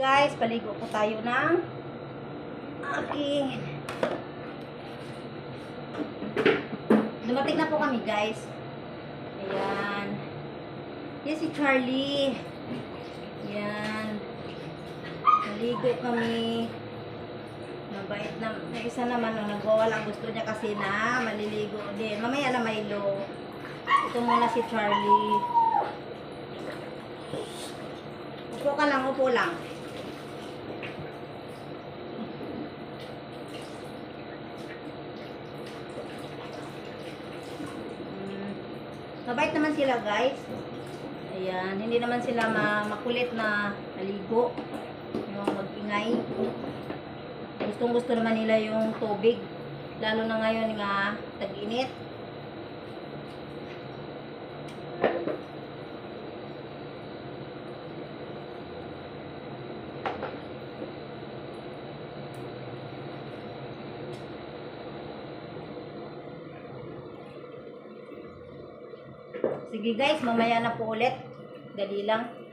Guys, paligo po tayo ng akin. Dumating na po kami, guys. Ayan. Yan si Charlie. Ayan. Naligo kami. Mabait na. May isa naman nung nagwawalang gusto niya kasi na maliligo din. Mamaya na Milo. Ito muna si Charlie. Upo ka lang, upo lang. Mabait naman sila, guys. Ayan, hindi naman sila makulit na maligo. Yung mag-ingay. Gustong gusto naman nila yung tubig. Lalo na ngayon nga tag-init. Sige guys, mamaya na po ulit. Dali lang.